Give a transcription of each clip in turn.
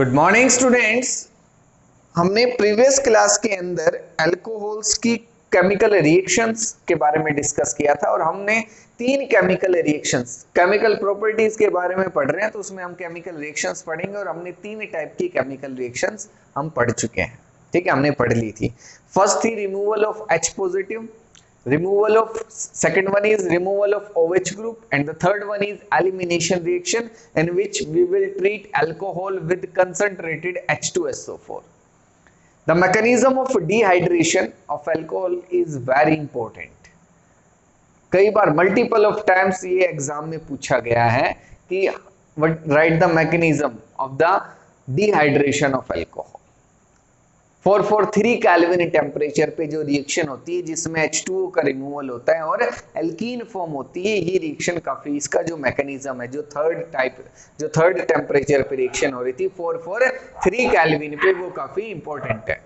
Good morning students. हमने previous class के अंदर अल्कोहल्स की केमिकल रिएक्शंस के बारे में डिस्कस किया था और हमने तीन केमिकल रिएक्शंस, केमिकल प्रॉपर्टीज के बारे में पढ़ रहे हैं, तो उसमें हम केमिकल रिएक्शंस पढ़ेंगे और हमने तीन टाइप की केमिकल रिएक्शंस हम पढ़ चुके हैं। ठीक है, हमने पढ़ ली थी। फर्स्ट थी removal of H positive, removal of second one is removal of OH group and the third one is elimination reaction in which we will treat alcohol with concentrated H2SO4. The mechanism of dehydration of alcohol is very important. कई बार multiple of times ये exam में पूछा गया है कि write the mechanism of the dehydration of alcohol. 443 kelvin temperature पे जो reaction होती है जिसमें H2O का रिमूवल होता है और एल्कीन फॉर्म होती है, ये रिएक्शन काफी, इसका जो मैकेनिज्म है, जो थर्ड टेम्परेचर पे रिएक्शन हो रही थी 443 केल्विन पे, वो काफी इंपॉर्टेंट है।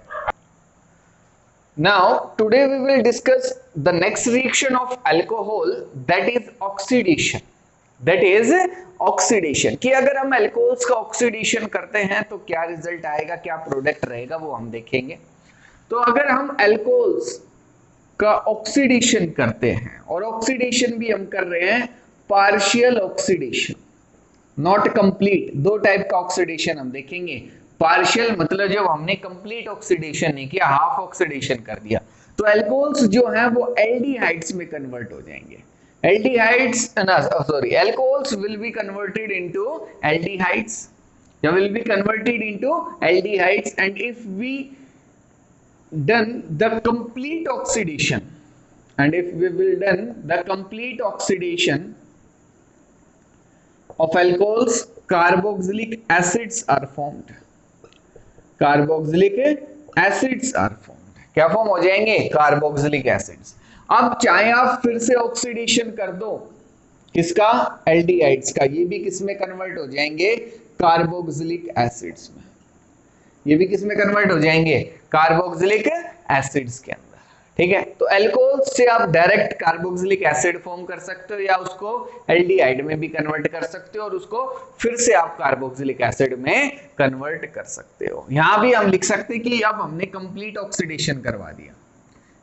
Now today we will discuss the next reaction of alcohol, that is oxidation. That is oxidation कि अगर हम अल्कोहल्स का ऑक्सीडेशन करते हैं तो क्या रिजल्ट आएगा, क्या प्रोडक्ट रहेगा, वो हम देखेंगे। तो अगर हम अल्कोहल्स का ऑक्सीडेशन करते हैं, और ऑक्सीडेशन भी हम कर रहे हैं पार्शियल ऑक्सीडेशन, नॉट कंप्लीट, दो टाइप का ऑक्सीडेशन हम देखेंगे। पार्शियल मतलब जब हमने कंप्लीट ऑक्सीडेशन नहीं किया, हाफ ऑक्सीडेशन कर दिया, तो अल्कोहल्स जो हैं वो एल्डिहाइड्स में कन्वर्ट हो जाएंगे। Alcohols will be converted into aldehydes. They will be converted into aldehydes, and if we done the complete oxidation, of alcohols, carboxylic acids are formed. Carboxylic acids are formed. क्या form हो जाएंगे? Carboxylic acids. अब चाहे आप फिर से oxidation कर दो, किसका? एल्डिहाइड्स का, ये भी किस में कन्वर्ट हो जाएंगे? कार्बोक्सिलिक एसिड्स में। ये भी किस में कन्वर्ट हो जाएंगे? कार्बोक्सिलिक एसिड्स के अंदर। ठीक है, तो अल्कोहल से आप डायरेक्ट कार्बोक्सिलिक एसिड फॉर्म कर सकते हो या उसको एल्डिहाइड में भी कन्वर्ट कर सकते हो और उसको फिर से आप कार्बोक्सिलिक एसिड में कन्वर्ट कर सकते हो। यहां भी हम लिख सकते हैं कि अब हमने कंप्लीट ऑक्सीडेशन करवा दिया।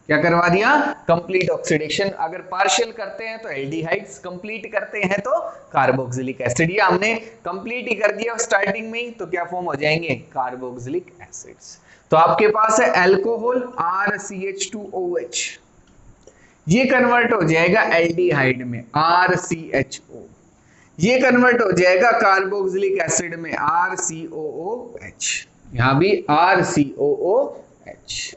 क्या करवा दिया? Complete oxidation. अगर पार्शियल करते हैं तो एल्डिहाइड्स, कंप्लीट करते हैं तो कार्बोक्सिलिक एसिड। ये हमने कंप्लीट ही कर दिया स्टार्टिंग में ही, तो क्या फॉर्म हो जाएंगे? Carboxylic acids. तो आपके पास है अल्कोहल RCH2OH, ये कन्वर्ट हो जाएगा एल्डिहाइड में RCHO, ये कन्वर्ट हो जाएगा कार्बोक्सिलिक एसिड में RCOOH, यहां भी RCOOH।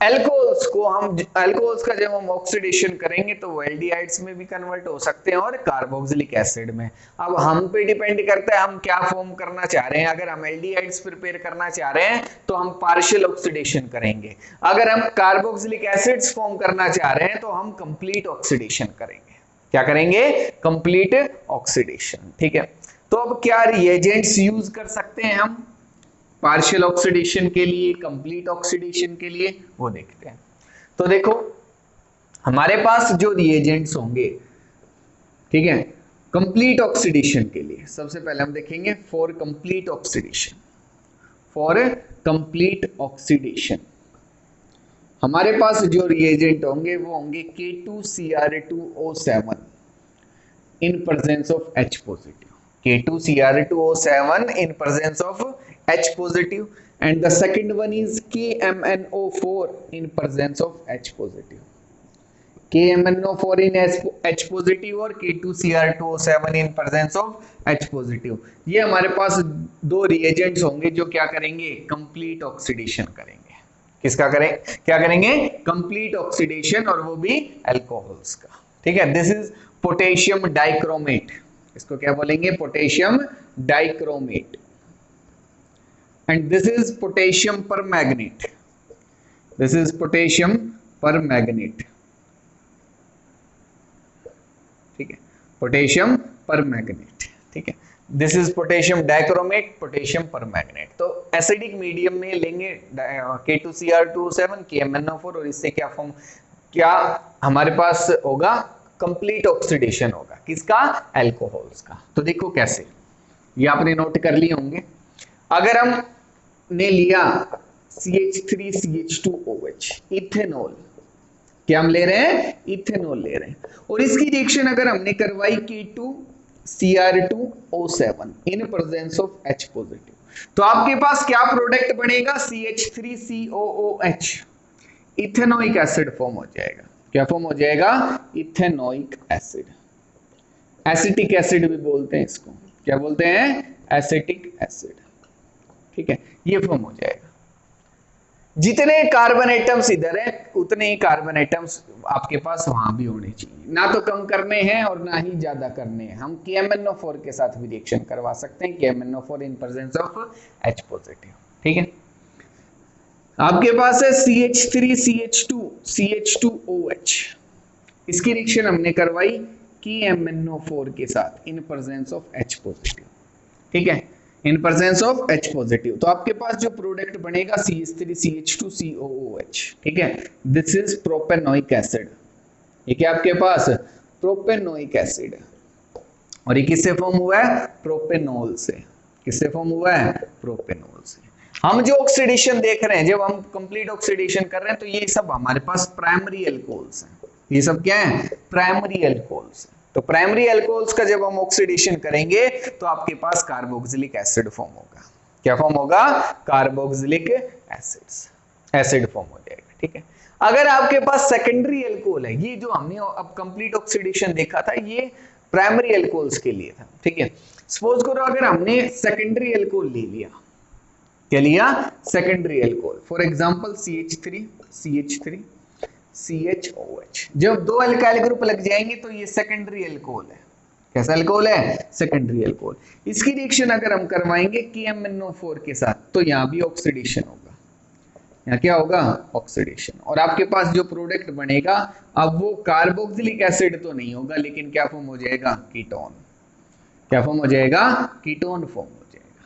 अल्कोहल्स का जब हम ऑक्सीडेशन करेंगे तो वो एल्डिहाइड्स में भी कन्वर्ट हो सकते हैं और कार्बोक्सिलिक एसिड में। अब हम पे डिपेंड करता है हम क्या फॉर्म करना चाह रहे हैं। अगर हम एल्डिहाइड्स प्रिपेयर करना चाह रहे हैं तो हम पार्शियल ऑक्सीडेशन करेंगे, अगर हम कार्बोक्सिलिक एसिड्स फॉर्म करना चाह रहे हैं तो हम कंप्लीट ऑक्सीडेशन करेंगे। क्या करेंगे? Complete oxidation. ठीक है, तो अब क्या रिएजेंट्स यूज कर सकते हैं हम पार्शियल ऑक्सीडेशन के लिए, कंप्लीट ऑक्सीडेशन के लिए, वो देखते हैं। तो देखो हमारे पास जो रिएजेंट्स होंगे, ठीक है, कंप्लीट ऑक्सीडेशन के लिए सबसे पहले हम देखेंगे फॉर कंप्लीट ऑक्सीडेशन हमारे पास जो रिएजेंट होंगे वो होंगे K2Cr2O7 in presence of H positive, K2Cr2O7 in presence of H positive, and the second one is KMNO4 in presence of H positive. KMNO4 in H positive और K2Cr2O7 in presence of H positive। ये हमारे पास दो reagents होंगे जो क्या करेंगे? Complete oxidation करेंगे। किसका करें? क्या करेंगे? कंप्लीट ऑक्सीडेशन, और वो भी अल्कोहल्स का। ठीक है, दिस इज पोटेशियम डाइक्रोमेट, इसको क्या बोलेंगे? Potassium dichromate. And this is potassium permanganate, this is potassium permanganate. ठीक है, पोटेशियम परमैंगनेट। ठीक है, this is potassium dichromate, potassium permanganate. तो एसिडिक मीडियम में लेंगे K2Cr2O7 KMNO4 और इससे क्या फॉर्म, क्या हमारे पास होगा? कंप्लीट ऑक्सीडेशन होगा। किसका? अल्कोहल्स का। तो देखो कैसे, ये आपने नोट कर लिए होंगे। अगर हम ने लिया CH3CH2OH इथेनॉल, क्या हम ले रहे हैं? इथेनॉल ले रहे हैं, और इसकी रिएक्शन अगर हमने करवाई K2Cr2O7 in presence of H positive, तो आपके पास क्या प्रोडक्ट बनेगा? CH3COOH, इथेनोइक एसिड फॉर्म हो जाएगा। क्या फॉर्म हो जाएगा? Ethanoic acid. एसिटिक एसिड भी बोलते हैं इसको, क्या बोलते हैं? Acetic acid. ठीक है, ये फॉर्म हो जाएगा। जितने कार्बन एटम्स इधर है उतने ही कार्बन एटम्स आपके पास वहां भी होने चाहिए, ना तो कम करने हैं और ना ही ज्यादा करने हैं। हम KMnO4 के साथ भी रिएक्शन करवा सकते हैं, KMnO4 in presence of H positive. ठीक है, आपके पास है CH3CH2CH2OH, इसकी रिएक्शन हमने करवाई KMnO4 के साथ इन प्रेजेंस ऑफ H पॉजिटिव। ठीक है, इन प्रेजेंस ऑफ H पॉजिटिव, तो आपके पास जो प्रोडक्ट बनेगा CH3CH2COOH। ठीक है, दिस इज प्रोपेनोइक एसिड। ये क्या आपके पास? प्रोपेनोइक एसिड, और ये किससे फॉर्म हुआ है? प्रोपेनॉल से। किससे फॉर्म हुआ है? प्रोपेनॉल से। हम जो ऑक्सीडेशन देख रहे हैं, जब हम कंप्लीट ऑक्सीडेशन कर रहे हैं, तो ये सब हमारे पास प्राइमरी अल्कोहल्स हैं। ये सब क्या है? Primary alcohols. तो प्राइमरी अल्कोहल्स का जब हम ऑक्सीडेशन करेंगे तो आपके पास कार्बोक्सिलिक एसिड फॉर्म होगा। क्या फॉर्म होगा? कार्बोक्सिलिक एसिड फॉर्म हो जाएगा। ठीक है, अगर आपके पास सेकेंडरी अल्कोहल है, ये जो हमने अब कंप्लीट ऑक्सीडेशन देखा था, ये प्राइमरी अल्कोहल्स के लिए था। ठीक है, सपोज करो अगर हमने सेकेंडरी अल्कोहल ले लिया, क्या लिया? Secondary alcohol, for example CH3CHOH। जब दो अल्काइल ग्रुप लग जाएंगे तो ये सेकेंडरी अल्कोहल है। कैसा अल्कोहल है? Secondary alcohol. इसकी रिएक्शन अगर हम करवाएंगे KMnO4 के साथ, तो यहां भी ऑक्सीडेशन होगा। यहाँ क्या होगा? ऑक्सीडेशन, और आपके पास जो प्रोडक्ट बनेगा, अब वो कार्बोक्सिलिक एसिड तो नहीं होगा, लेकिन क्या फॉर्म हो जाएगा? कीटोन। क्या फॉर्म हो जाएगा? कीटोन फॉर्म हो जाएगा।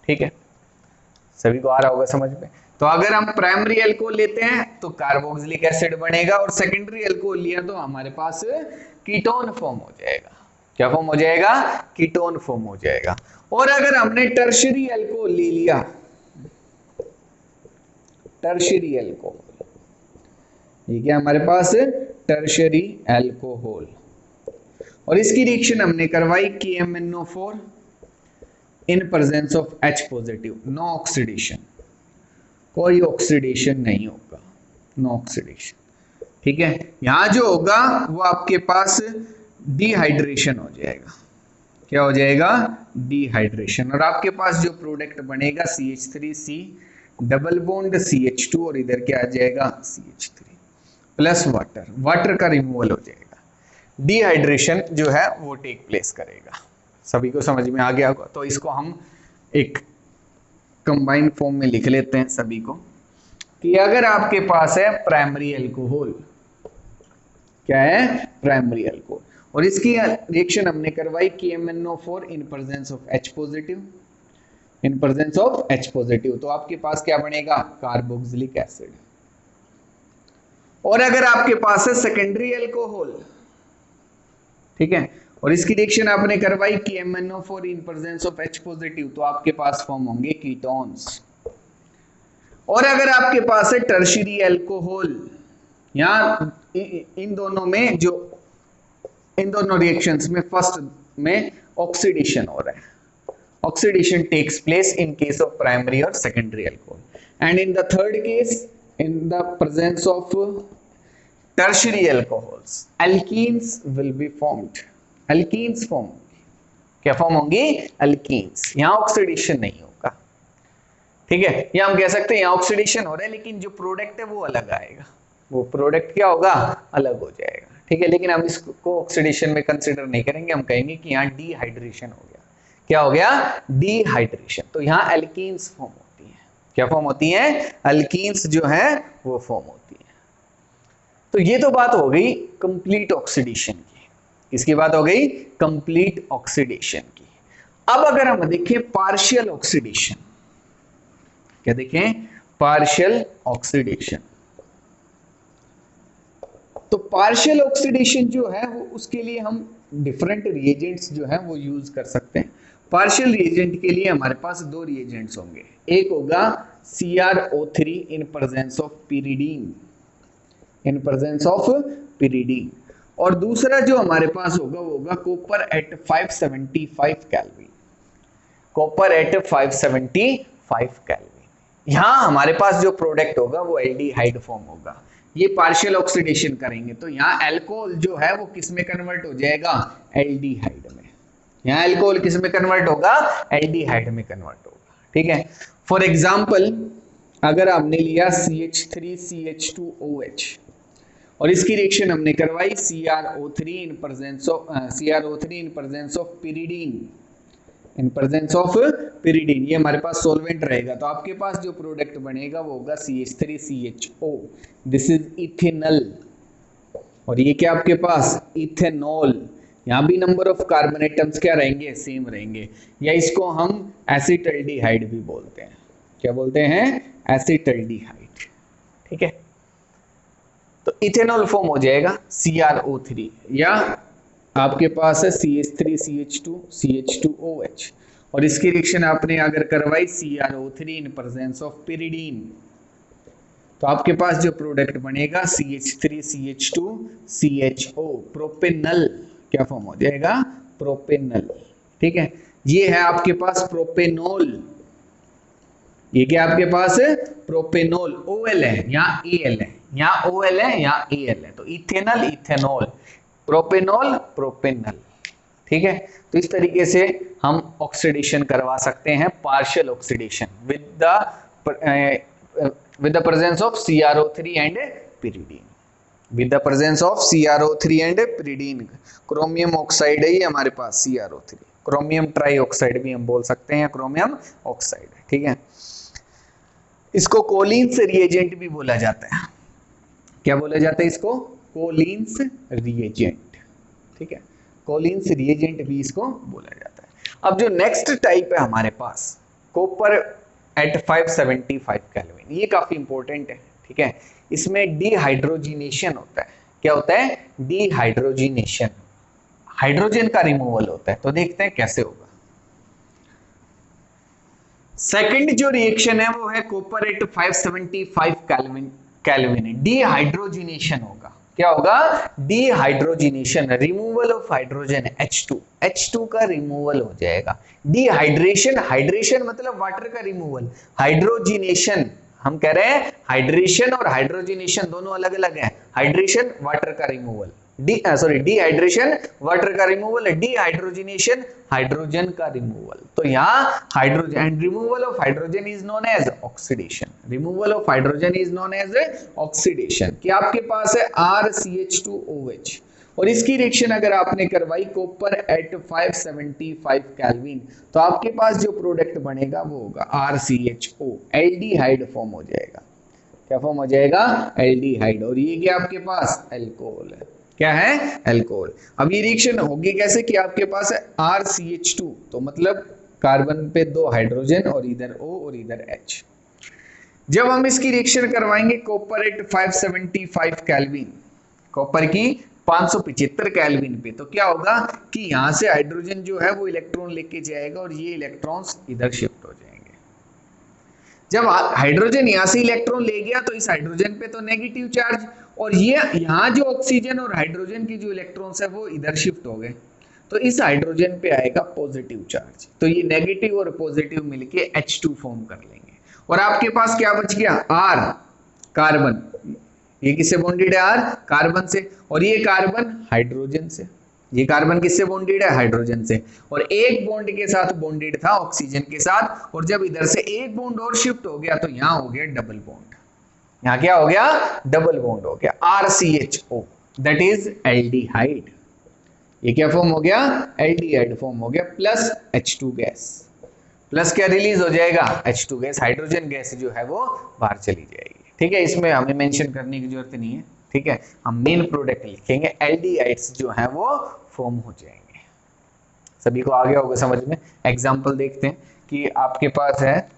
ठीक है, सभी को आ रहा होगा समझ में? तो अगर हम प्राइमरी अल्कोहल लेते हैं तो कार्बोक्सिलिक एसिड बनेगा, और सेकेंडरी अल्कोहल लिया तो हमारे पास कीटोन फॉर्म हो जाएगा। क्या फॉर्म हो जाएगा? कीटोन फॉर्म हो जाएगा। और अगर हमने टर्शियरी अल्कोहल ले लिया, टर्शियरी अल्कोहल, ये क्या हमारे पास? टर्शियरी अल्कोहल, और इसकी रिएक्शन हमने करवाई KMnO4 in presence of H positive. No oxidation, कोई ऑक्सीडेशन नहीं होगा, नो ऑक्सीडेशन। ठीक है, यहां जो होगा वो आपके पास डिहाइड्रेशन हो जाएगा। क्या हो जाएगा? डिहाइड्रेशन, और आपके पास जो प्रोडक्ट बनेगा CH3C डबल बॉन्ड CH2, और इधर क्या आ जाएगा? CH3 प्लस वाटर, वाटर का रिमूवल हो जाएगा। डिहाइड्रेशन जो है वो टेक प्लेस करेगा। सभी को समझ में आ गया होगा? तो इसको हम एक कंबाइंड फॉर्म में लिख लेते हैं सभी को, कि अगर आपके पास है प्राइमरी अल्कोहल, क्या है? प्राइमरी अल्कोहल, और इसकी रिएक्शन हमने करवाई KMnO4 in presence of H positive, in presence of H positive, तो आपके पास क्या बनेगा? Carboxylic acid. और अगर आपके पास है सेकेंडरी अल्कोहल, ठीक है, और इसकी रिएक्शन आपने करवाई KMnO4 in presence of H positive, तो आपके पास फॉर्म होंगे कीटोन्स। और अगर आपके पास है टर्शियरी अल्कोहल, यहां इन दोनों में जो इन दोनों रिएक्शंस में फर्स्ट में ऑक्सीडेशन हो रहा है, oxidation takes place in case of primary और secondary alcohol, and in the third case in the presence of tertiary alcohols alkenes will be formed. Alkenes form होंगे। क्या फॉर्म होंगे? अल्कीन्स। यहां ऑक्सीडेशन नहीं होगा। ठीक है, या हम कह सकते हैं यहां ऑक्सीडेशन हो रहा है, लेकिन जो प्रोडक्ट है वो अलग आएगा, वो प्रोडक्ट क्या होगा? अलग हो जाएगा। ठीक है, लेकिन हम इसको ऑक्सीडेशन में कंसिडर नहीं करेंगे, हम कहेंगे कि यहाँ डिहाइड्रेशन हो गया। क्या हो गया? डिहाइड्रेशन। तो यहाँ एल्कीन्स फॉर्म होती है। क्या फॉर्म होती है? अल्कीन्स जो है वो फॉर्म होती है। तो ये तो बात हो गई कंप्लीट ऑक्सीडेशन की। किसकी बात हो गई? कंप्लीट ऑक्सीडेशन की। अब अगर हम देखें पार्शियल ऑक्सीडेशन, क्या देखें? Partial oxidation. तो पार्शियल ऑक्सीडेशन जो है वो, उसके लिए हम डिफरेंट रिएजेंट्स जो है वो यूज कर सकते हैं। पार्शियल रिएजेंट के लिए हमारे पास दो रिएजेंट्स होंगे, एक होगा CrO3 in presence of pyridine, in presence of pyridine, और दूसरा जो हमारे पास होगा वो होगा copper at 575 kelvin, copper at 575 kelvin. यहां हमारे पास जो प्रोडक्ट होगा वो एल्डिहाइड फॉर्म होगा, ये पार्शियल ऑक्सीडेशन करेंगे तो यहाँ अल्कोहल जो है वो किस में कन्वर्ट हो जाएगा, एल्डिहाइड में। यहाँ अल्कोहल किस में कन्वर्ट होगा, एल्डिहाइड में कन्वर्ट होगा, ठीक है। फॉर एग्जांपल अगर आपने लिया CH3CH2OH और इसकी रिएक्शन हमने करवाई CrO3 in presence of pyridine, in presence of pyridine, ये हमारे पास सॉल्वेंट रहेगा, तो आपके पास जो प्रोडक्ट बनेगा वो होगा CH3CHO, दिस इज इथेनॉल, और ये क्या आपके पास इथेनॉल। यहाँ भी नंबर ऑफ कार्बन एटम्स क्या रहेंगे, सेम रहेंगे, या इसको हम एसिटल्डिहाइड भी बोलते हैं, क्या बोलते हैं, एसिटल्डिहाइड, ठीक है। तो इथेनॉल फॉर्म हो जाएगा CrO3, या आपके पास है CH3CH2CH2OH और इसकी रिएक्शन आपने अगर करवाई CrO3 in presence of pyridine, तो आपके पास जो प्रोडक्ट बनेगा CH3CH2CHO, प्रोपेनल, क्या फॉर्म हो जाएगा, प्रोपेनल, ठीक है। ये है आपके पास प्रोपेनॉल, ये क्या आपके पास है, प्रोपेनॉल, OL है यहाँ AL है, यहाँ OL है यहाँ AL है, तो इथेनॉल इथेनॉल, प्रोपेनॉल प्रोपेनल, ठीक है। तो इस तरीके से हम ऑक्सीडेशन करवा सकते हैं, partial oxidation with the presence of CrO3 and pyridine, with the presence of CrO3 and pyridine। Chromium oxide है ये हमारे पास CrO3, क्रोमियम ट्राईऑक्साइड भी हम बोल सकते हैं, क्रोमियम ऑक्साइड, ठीक है। इसको कोलिन्स रिएजेंट भी बोला जाता है, क्या बोला जाता है इसको, कोलिन्स रिएजेंट, ठीक है, कोलिन्स रिएजेंट भी इसको बोला जाता है। अब जो नेक्स्ट टाइप है हमारे पास कॉपर एट 575 केल्विन, ये काफी इंपॉर्टेंट है, ठीक है। इसमें डिहाइड्रोजिनेशन होता है, क्या होता है, डिहाइड्रोजिनेशन, हाइड्रोजन का रिमूवल होता है, तो देखते हैं कैसे होगा। सेकंड जो रिएक्शन है वो है कॉपर एट 575 केल्विन, डिहाइड्रोजिनेशन होगा, क्या होगा, dehydrogenation, removal of hydrogen H2 का रिमूवल हो जाएगा। डिहाइड्रेशन, हाइड्रेशन मतलब वाटर का रिमूवल, हाइड्रोजिनेशन हम कह रहे हैं, हाइड्रेशन और हाइड्रोजिनेशन दोनों अलग अलग हैं, हाइड्रेशन वाटर का रिमूवल, डिहाइड्रेशन वाटर का रिमूवल है, डिहाइड्रोजिनेशन हाइड्रोजन का रिमूवल। तो यहाँ hydrogen and removal of hydrogen is known as oxidation, removal of hydrogen is known as oxidation. कि आपके पास है RCH2OH और इसकी रिएक्शन अगर आपने करवाई कॉपर एट 575 केल्विन, तो आपके पास जो प्रोडक्ट बनेगा वो होगा RCHO, एल्डिहाइड फॉर्म हो जाएगा, क्या फॉर्म हो जाएगा, एल्डिहाइड, और ये क्या आपके पास अल्कोहल है, क्या है, अल्कोहल। अब ये रिएक्शन होगी कैसे कि आपके पास है RCH2, तो मतलब कार्बन पे 2 हाइड्रोजन और इधर O और इधर H। जब हम इसकी रिएक्शन करवाएंगे कॉपर एट 575 केल्विन, कॉपर की 575 केल्विन पे, तो क्या होगा कि यहाँ से हाइड्रोजन जो है वो इलेक्ट्रॉन लेके जाएगा और ये इलेक्ट्रॉन्स इधर शिफ्ट हो जाएंगे। जब हाइड्रोजन यहाँ से इलेक्ट्रॉन ले गया तो इस हाइड्रोजन पे तो नेगेटिव चार्ज, और ये यहाँ जो ऑक्सीजन और हाइड्रोजन की जो इलेक्ट्रॉन्स है वो इधर शिफ्ट हो गए, तो इस हाइड्रोजन पे आएगा पॉजिटिव चार्ज, तो ये नेगेटिव और पॉजिटिव मिलके H2 फॉर्म कर लेंगे, और आपके पास क्या बच गया, R, कार्बन, ये किससे बॉन्डेड है, R कार्बन से, और ये कार्बन हाइड्रोजन से, ये कार्बन किससे बॉन्डेड है, हाइड्रोजन से, और एक बॉन्ड के साथ बॉन्डेड था ऑक्सीजन के साथ, और जब इधर से एक बॉन्ड और शिफ्ट हो गया तो यहाँ हो गया डबल बॉन्ड, यहाँ क्या हो गया, डबल बॉन्ड हो गया, RCHO, दैट इज एल्डिहाइड। ये क्या फॉर्म हो गया, एल्डिहाइड फॉर्म हो गया, प्लस H2 गैस, प्लस क्या रिलीज हो जाएगा, H2 गैस, हाइड्रोजन गैस जो है वो बाहर चली जाएगी, ठीक है। इसमें हमें मेंशन करने की जरूरत नहीं है, ठीक है, हम मेन प्रोडक्ट लिखेंगे, एल्डिहाइड्स जो है वो फॉर्म हो जाएंगे। सभी को आ गया होगा समझ में। एग्जांपल देखते हैं कि आपके पास है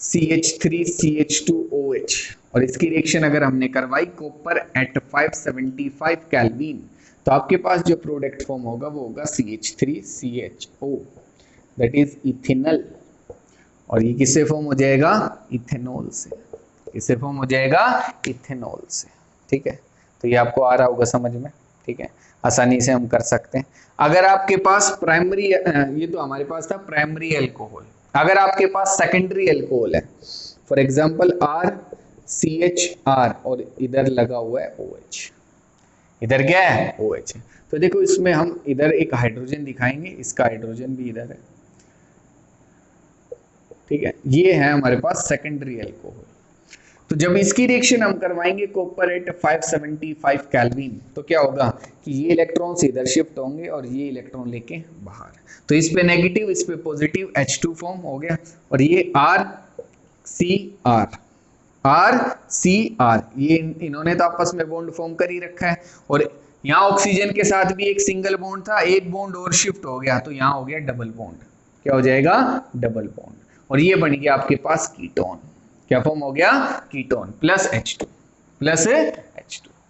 CH3CH2OH और इसकी रिएक्शन अगर हमने करवाई कॉपर एट 575 केल्विन, तो आपके पास जो प्रोडक्ट फॉर्म होगा वो होगा CH3CHO, दैट इज इथेनल। और ये किससे फॉर्म हो जाएगा? इथेनॉल से। किससे फॉर्म हो जाएगा? इथेनॉल से। ठीक है, तो ये आपको आ रहा होगा समझ में। ठीक है, आसानी से हम कर सकते हैं। अगर आपके पास प्राइमरी, ये तो हमारे पास था प्राइमरी अल्कोहल, अगर आपके पास सेकेंडरी अल्कोहल है, फॉर एग्जांपल RCHR और इधर लगा हुआ है OH, इधर क्या है? OH है। तो देखो इसमें हम इधर एक हाइड्रोजन दिखाएंगे, इसका हाइड्रोजन भी इधर है। ठीक है, ये है हमारे पास सेकेंडरी अल्कोहल। तो जब इसकी रिएक्शन हम करवाएंगे कॉपर एट 575 केल्विन, तो क्या होगा कि ये इलेक्ट्रॉन्स इधर शिफ्ट होंगे और ये इलेक्ट्रॉन लेके बाहर। तो इस पे नेगेटिव, इस पे पॉजिटिव, H2 फॉर्म हो गया। और ये RCR, ये इन्होंने तो आपस में बॉन्ड फॉर्म कर ही रखा है। और यहाँ ऑक्सीजन के साथ भी एक सिंगल बॉन्ड था, एक बॉन्ड और शिफ्ट हो गया, तो यहाँ हो गया डबल बॉन्ड। क्या हो जाएगा? Double bond. और ये बन गया आपके पास कीटोन। क्या फॉर्म हो गया? Ketone plus H2।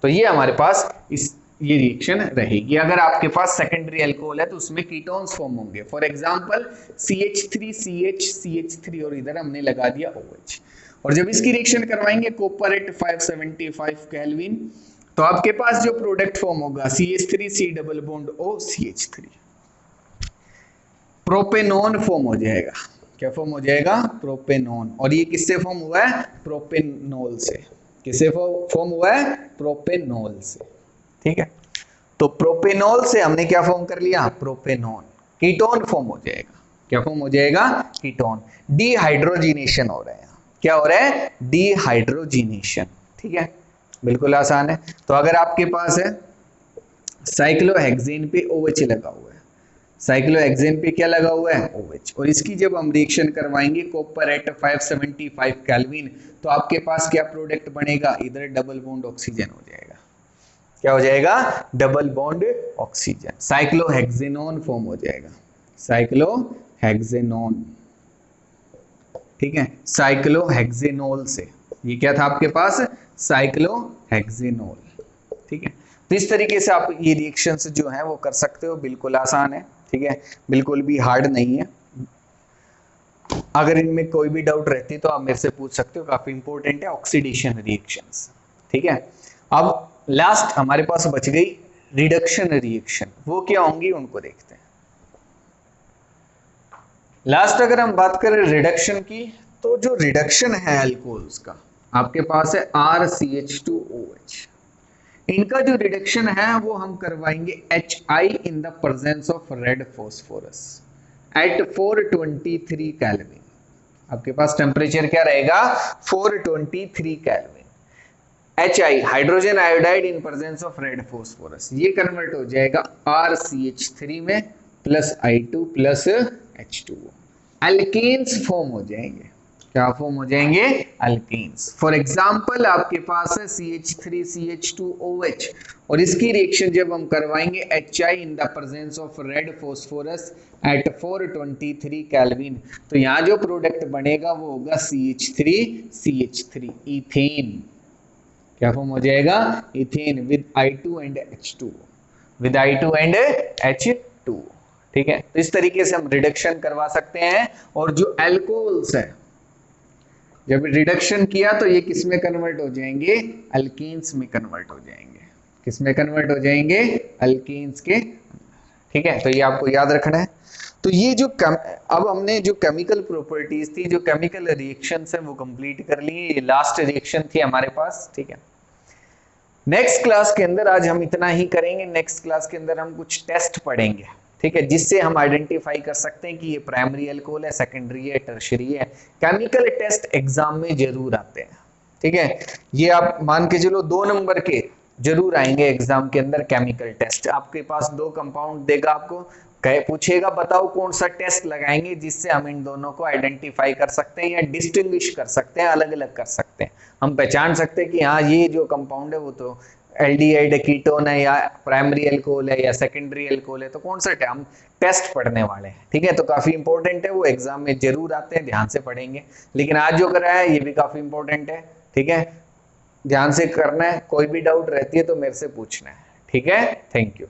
तो ये हमारे पास ये रिएक्शन रहेगी। अगर आपके पास सेकेंडरी अल्कोहल है तो उसमें कीटोन्स फॉर्म होंगे। फॉर एग्जांपल CH3 और इधर हमने लगा दिया OH। और जब इसकी रिएक्शन करवाएंगे कॉपर एट 575 केल्विन, तो आपके पास जो प्रोडक्ट फॉर्म होगा CH3C double bond O CH3, propanone form हो जाएगा। क्या फॉर्म हो जाएगा? प्रोपेनॉन। और ये किससे फॉर्म हुआ है? प्रोपेनॉल से। किससे फॉर्म हुआ है? प्रोपेनॉल से। ठीक है, तो प्रोपेनॉल से हमने क्या फॉर्म कर लिया? प्रोपेनॉन। कीटोन फॉर्म हो जाएगा। क्या फॉर्म हो जाएगा? कीटोन। डिहाइड्रोजिनेशन हो रहा है। क्या हो रहा है? डिहाइड्रोजिनेशन। ठीक है, बिल्कुल आसान है। तो अगर आपके पास है साइक्लोहेक्सेन पे OH लगा हुआ है, साइक्लोहेक्सेन पे क्या लगा हुआ है? OH। और इसकी जब हम रिएक्शन करवाएंगे कॉपर एट 575 केल्विन, तो आपके पास क्या प्रोडक्ट बनेगा? इधर डबल बॉन्ड ऑक्सीजन हो जाएगा। क्या हो जाएगा? Double bond oxygen. Cyclohexanone form हो जाएगा। साइक्लोहेक्सेनॉन। ठीक है, साइक्लोहेक्सेनॉल से। ये क्या था आपके पास? साइक्लोहेक्सेनॉल। ठीक है, तो इस तरीके से आप ये रिएक्शंस जो है वो कर सकते हो। बिल्कुल आसान है। ठीक है, बिल्कुल भी हार्ड नहीं है। अगर इनमें कोई भी डाउट रहती है तो आप मेरे से पूछ सकते हो, काफी इंपॉर्टेंट है ऑक्सीडेशन रिएक्शंस। ठीक है, अब लास्ट हमारे पास बच गई रिडक्शन रिएक्शन। वो क्या होंगी उनको देखते हैं। लास्ट अगर हम बात करें रिडक्शन की, तो जो रिडक्शन है अल्कोहल्स का, आपके पास है RCH2OH। इनका जो रिडक्शन है वो हम करवाएंगे HI in the presence of red phosphorus at 423 kelvin. आपके पास टेम्परेचर क्या रहेगा? 423 kelvin. HI hydrogen iodide in presence of red phosphorus, ये कन्वर्ट हो जाएगा RCH3 में plus I2 plus H2O। Alkanes form हो जाएंगे। क्या फॉर्म हो जाएंगे? अल्केन्स। फॉर एग्जांपल आपके पास है CH3CH2OH, और इसकी रिएक्शन जब हम करवाएंगे HI in the presence of red phosphorus at 423 kelvin, तो यहाँ जो प्रोडक्ट बनेगा वो होगा CH3CH3 इथेन। क्या फॉर्म हो जाएगा? Ethane with I2 and H2, with I2 and H2। ठीक है, तो इस तरीके से हम रिडक्शन करवा सकते हैं। और जो अल्कोहल्स है, जब रिडक्शन किया तो ये किस में कन्वर्ट हो जाएंगे? अल्केन्स में कन्वर्ट हो जाएंगे। किस में कन्वर्ट हो जाएंगे? अल्केन्स के। ठीक है, तो ये आपको याद रखना है। तो ये जो अब हमने जो केमिकल प्रॉपर्टीज थी, जो केमिकल रिएक्शंस है, वो कंप्लीट कर लिए। ये लास्ट रिएक्शन थी हमारे पास। ठीक है, नेक्स्ट क्लास के अंदर आज हम इतना ही करेंगे। नेक्स्ट क्लास के अंदर हम कुछ टेस्ट पढ़ेंगे। ठीक है, जिससे हम आइडेंटिफाई कर सकते हैं कि ये प्राइमरी अल्कोहल है, सेकेंडरी है, टर्शियरी है। केमिकल टेस्ट एग्जाम में जरूर आते हैं। ठीक है, ये आप मान के चलो 2 नंबर के जरूर आएंगे एग्जाम के अंदर। केमिकल टेस्ट आपके पास 2 कंपाउंड देगा, आपको पूछेगा बताओ कौन सा टेस्ट लगाएंगे जिससे हम इन दोनों को आइडेंटिफाई कर सकते हैं या डिस्टिंग्विश कर सकते हैं, अलग अलग कर सकते हैं। हम पहचान सकते हैं कि हाँ ये जो कंपाउंड है वो तो एल्डिहाइड कीटोन है, या प्राइमरी अल्कोहल है, या सेकेंडरी अल्कोहल है। तो कौन सा हम टेस्ट पढ़ने वाले हैं। ठीक है, तो काफी इंपॉर्टेंट है, वो एग्जाम में जरूर आते हैं, ध्यान से पढ़ेंगे। लेकिन आज जो कराया है ये भी काफी इंपॉर्टेंट है। ठीक है, ध्यान से करना है। कोई भी डाउट रहती है तो मेरे से पूछना है। ठीक है, थैंक यू।